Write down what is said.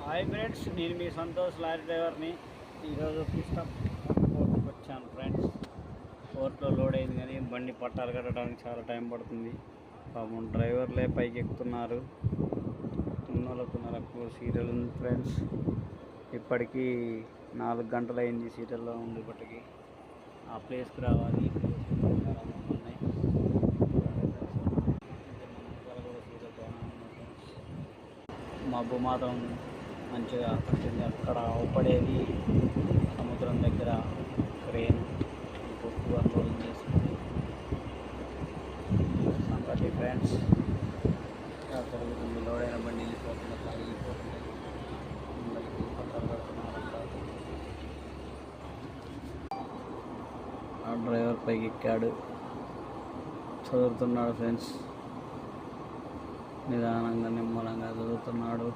Hi friends, నేను మీ Santosh lorry డ్రైవర్ని. ఈరోజు కృష్ణ పోర్ట్కి వచ్చాను ఫ్రెండ్స్. పోర్ట్లో లోడ్ అయింది కానీ బండి పట్టాలు కట్టడానికి చాలా టైం పడుతుంది. పాపం డ్రైవర్లే పైకి ఎక్కుతున్నారు. తున్నలకు సీరియల్ ఉంది ఫ్రెండ్స్. ఇప్పటికీ 4 గంటలు అయింది సీరియల్లో ఉంది. ఇప్పటికి ఆ ప్లేస్కి రావాలి. ఉన్నాయి మబ్బు మాత్రం మంచిగా పట్టింది. అక్కడ అవపడేది సముద్రం దగ్గర క్రేన్ బొట్టు అన్లోడింగ్ చేసుకుంది. సంగతి ఫ్రెండ్స్ జరుగుతుంది. లోడైన బండి వెళ్ళిపోతుంది, వెళ్ళిపోతుంది. పట్టాలు కడుతున్నారంట. ఆ డ్రైవర్ పైకి ఎక్కాడు, చదువుతున్నాడు ఫ్రెండ్స్. నిదానంగా నిమ్మలంగా చదువుతున్నాడు.